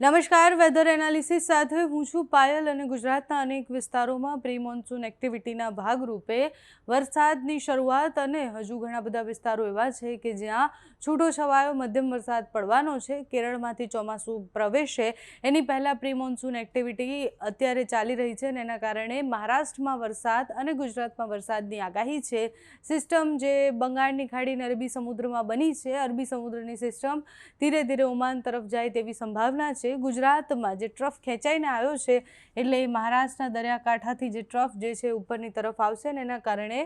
નમસ્કાર, weather analysis સાથે હું છું પાયલ અને ગુજરાતના અનેક વિસ્તારોમાં પ્રી મોન્સૂન એક્ટિવિટીના ભાગરૂપે વરસાદની શરૂઆત અને હજુ ઘણા બધા વિસ્તારો એવા છે કે જ્યાં છૂટો છવાયો મધ્યમ વરસાદ પડવાનો છે. કેરળમાંથી ચોમાસું પ્રવેશે એની પહેલાં પ્રી મોન્સૂન એક્ટિવિટી અત્યારે ચાલી રહી છે અને એના કારણે મહારાષ્ટ્રમાં વરસાદ અને ગુજરાતમાં વરસાદની આગાહી છે. સિસ્ટમ જે બંગાળની ખાડી અને અરબી સમુદ્રમાં બની છે, અરબી સમુદ્રની સિસ્ટમ ધીરે ધીરે ઓમાન તરફ જાય તેવી સંભાવના છે. ગુજરાતમાં જે ટ્રફ ખેંચાઈને આવ્યો છે એટલે મહારાષ્ટ્રના દરિયાકાંઠાથી જે ટ્રફ જે છે ઉપરની તરફ આવશે ને એના કારણે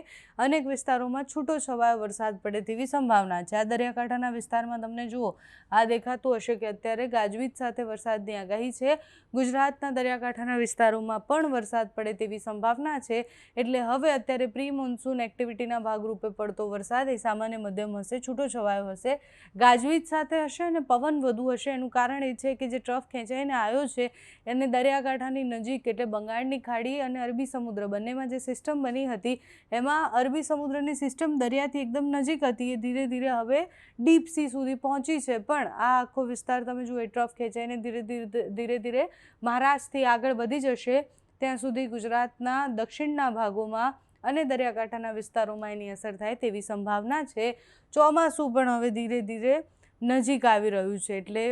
અનેક વિસ્તારોમાં છૂટો છવાયો વરસાદ પડે તેવી સંભાવના છે. આ દરિયાકાંઠાના વિસ્તારમાં તમને જુઓ આ દેખાતું હશે કે અત્યારે ગાજવીજ સાથે વરસાદની આગાહી છે. ગુજરાતના દરિયાકાંઠાના વિસ્તારોમાં પણ વરસાદ પડે તેવી સંભાવના છે. એટલે હવે અત્યારે પ્રી મોન્સૂન એક્ટિવિટીના ભાગરૂપે પડતો વરસાદ એ સામાન્ય મધ્યમ હશે, છૂટો છવાયો હશે, ગાજવીજ સાથે હશે અને પવન વધુ હશે. એનું કારણ એ છે કે જે ટ્રફ ખેંચાઈને આવ્યો છે એને દરિયાકાંઠાની નજીક એટલે બંગાળની ખાડી અને અરબી સમુદ્ર બંનેમાં જે સિસ્ટમ બની હતી એમાં અરબી સમુદ્રની સિસ્ટમ દરિયાથી એકદમ નજીક હતી, એ ધીરે ધીરે હવે ડીપ સી સુધી પહોંચી છે. પણ આ આખો વિસ્તાર તમે જુઓ, એ ટ્રફ ખેંચાઈને ધીરે ધીરે મહારાષ્ટ્રથી આગળ વધી જશે. ત્યાં સુધી ગુજરાતના દક્ષિણના ભાગોમાં અને દરિયાકાંઠાના વિસ્તારોમાં એની અસર થાય તેવી સંભાવના છે. ચોમાસું પણ હવે ધીરે ધીરે નજીક આવી રહ્યું છે. એટલે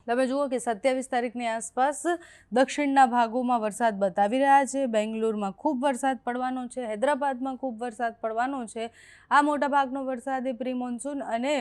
તમે જુઓ કે 27 તારીખની આસપાસ દક્ષિણના ભાગોમાં વરસાદ બતાવી રહ્યા છે. બેંગ્લોરમાં ખૂબ વરસાદ પડવાનો છે, હૈદરાબાદમાં ખૂબ વરસાદ પડવાનો છે. આ મોટાભાગનો વરસાદ એ પ્રી મોન્સૂન અને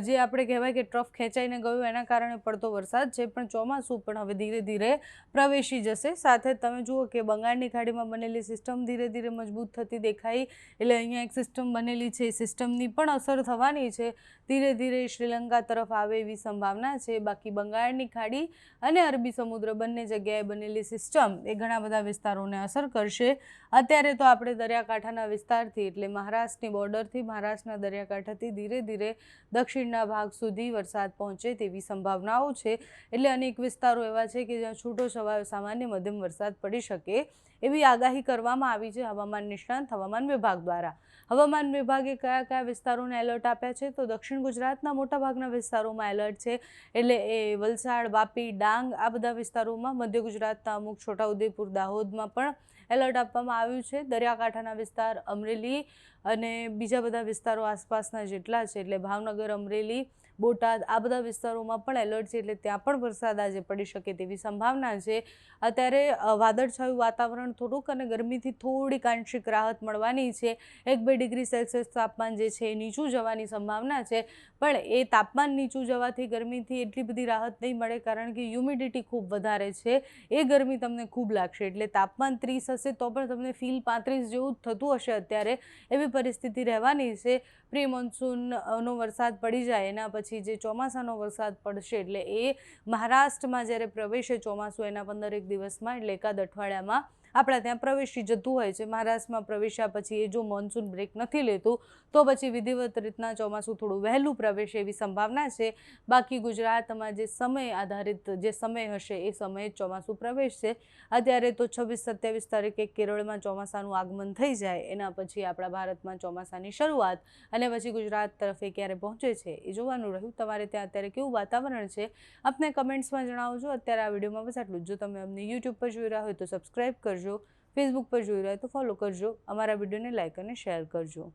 જે આપણે કહેવાય કે ટ્રફ ખેંચાઈને ગયું એના કારણે પડતો વરસાદ છે. પણ ચોમાસું પણ હવે ધીરે ધીરે પ્રવેશી જશે. સાથે તમે જુઓ કે બંગાળની ખાડીમાં બનેલી સિસ્ટમ ધીરે ધીરે મજબૂત થતી દેખાઈ. એટલે અહીંયા એક સિસ્ટમ બનેલી છે, એ સિસ્ટમની પણ અસર થવાની છે. ધીરે ધીરે શ્રીલંકા તરફ આવે એવી સંભાવના છે. બાકી બંગાળની ખાડી અને અરબી સમુદ્ર બંને જગ્યાએ બનેલી સિસ્ટમ એ ઘણા બધા વિસ્તારોને અસર કરશે. અત્યારે તો આપણે દરિયાકાંઠાના વિસ્તારથી એટલે મહારાષ્ટ્રની બોર્ડરથી, મહારાષ્ટ્રના દરિયાકાંઠાથી ધીરે ધીરે દક્ષિણના ભાગ સુધી વરસાદ પહોંચે તેવી સંભાવનાઓ છે. એટલે અનેક વિસ્તારો એવા છે કે જ્યાં છૂટો છવાયો સામાન્ય મધ્યમ વરસાદ પડી શકે એવી આગાહી કરવામાં આવી છે હવામાન નિષ્ણાંત હવામાન વિભાગ દ્વારા. હવામાન વિભાગે કયા કયા વિસ્તારોને એલર્ટ આપ્યા છે? તો દક્ષિણ ગુજરાતના મોટાભાગના વિસ્તારોમાં એલર્ટ છે. એટલે એ વલસાડ, વાપી, ડાંગ આ બધા વિસ્તારોમાં, મધ્ય ગુજરાતના અમુક, છોટાઉદેપુર, દાહોદમાં પણ એલર્ટ આપવામાં આવ્યું છે. દરિયાકાંઠાના વિસ્તાર, અમરેલી અને બીજા બધા વિસ્તારો આસપાસના જેટલા છે એટલે ભાવનગર, અમરેલી, બોટાદ આ બધા વિસ્તારોમાં પણ એલર્ટ છે. એટલે ત્યાં પણ વરસાદ આજે પડી શકે તેવી સંભાવના છે. અત્યારે વાદળછાયું વાતાવરણ થોડુંક અને ગરમીથી થોડીક આંશિક રાહત મળવાની છે. 1-2 ડિગ્રી સેલ્સિયસ તાપમાન જે છે એ નીચું જવાની સંભાવના છે. પણ એ તાપમાન નીચું જવાથી ગરમીથી એટલી બધી રાહત નહીં મળે, કારણ કે હ્યુમિડિટી ખૂબ વધારે છે. એ ગરમી તમને ખૂબ લાગશે. એટલે તાપમાન 30 હશે તો પણ તમને ફીલ 35 જેવું જ થતું હશે અત્યારે, એવી પરિસ્થિતિ રહેવાની છે. પ્રી મોન્સૂનનો વરસાદ પડી જાય એના પછી જે ચોમાસાનો વરસાદ પડશે એટલે એ મહારાષ્ટ્રમાં જ્યારે પ્રવેશે ચોમાસું એના 15-1 દિવસમાં એટલે એકાદ અઠવાડિયામાં આપણા ત્યાં પ્રવેશી જતું હોય છે. મહારાષ્ટ્રમાં પ્રવેશ્યા પછી એ જો મોન્સૂન બ્રેક નથી લેતું તો પછી વિધિવત રીતના ચોમાસું થોડું વહેલું પ્રવેશે એવી સંભાવના છે. બાકી ગુજરાતમાં જે સમય આધારિત જે સમય હશે એ સમયે ચોમાસું પ્રવેશશે. અત્યારે તો 26-27 તારીખે કેરળમાં ચોમાસાનું આગમન થઈ જાય એના પછી આપણા ભારતમાં ચોમાસાની શરૂઆત અને પછી ગુજરાત તરફ એ ક્યારે પહોંચે છે એ જોવાનું રહ્યું. તમારે ત્યાં અત્યારે કેવું વાતાવરણ છે આપને કમેન્ટ્સમાં જણાવજો. અત્યારે આ વિડીયોમાં બસ આટલું જ. જો તમે અમને યુટ્યુબ પર જોઈ રહ્યા હોય તો સબસ્ક્રાઈબ કરજો, ફેસબુક પર જોઈ રહ્યા હોય તો ફોલો કરજો, અમારા વિડીયોને લાઇક અને શેર કરજો.